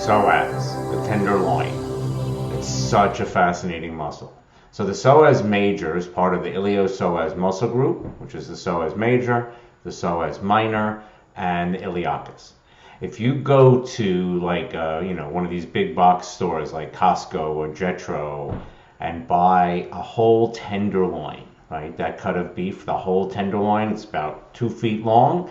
psoas, the tenderloin. It's such a fascinating muscle. So the psoas major is part of the iliopsoas muscle group, which is the psoas major, the psoas minor, and the iliacus. If you go to one of these big box stores like Costco or Jetro and buy a whole tenderloin, right? That cut of beef, the whole tenderloin, it's about 2 feet long.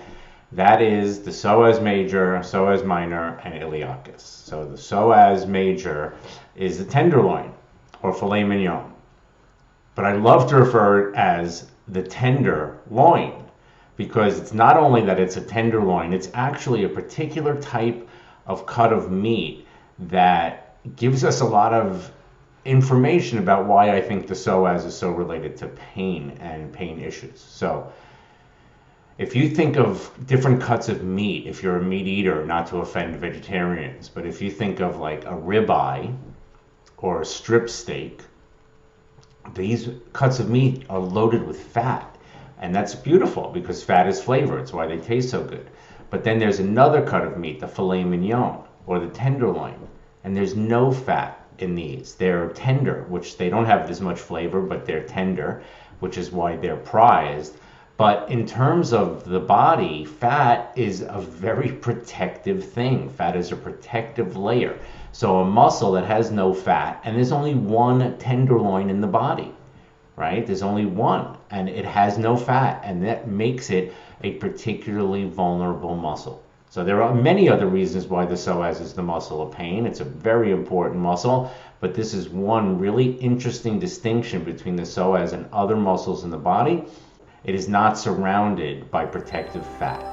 That is the psoas major, psoas minor, and iliacus. So the psoas major is the tenderloin or filet mignon. But I love to refer it as the tenderloin because it's not only that it's a tenderloin, it's actually a particular type of cut of meat that gives us a lot of information about why I think the psoas is so related to pain and pain issues. So if you think of different cuts of meat, if you're a meat eater, not to offend vegetarians, but if you think of like a ribeye or a strip steak, these cuts of meat are loaded with fat. And that's beautiful because fat is flavor. It's why they taste so good. But then there's another cut of meat, the filet mignon or the tenderloin, and there's no fat in these. They're tender, which they don't have as much flavor, but they're tender, which is why they're prized. But in terms of the body, fat is a very protective thing. Fat is a protective layer. So a muscle that has no fat, and there's only one tenderloin in the body, right? There's only one, and it has no fat, and that makes it a particularly vulnerable muscle. So there are many other reasons why the psoas is the muscle of pain. It's a very important muscle, but this is one really interesting distinction between the psoas and other muscles in the body. It is not surrounded by protective fat.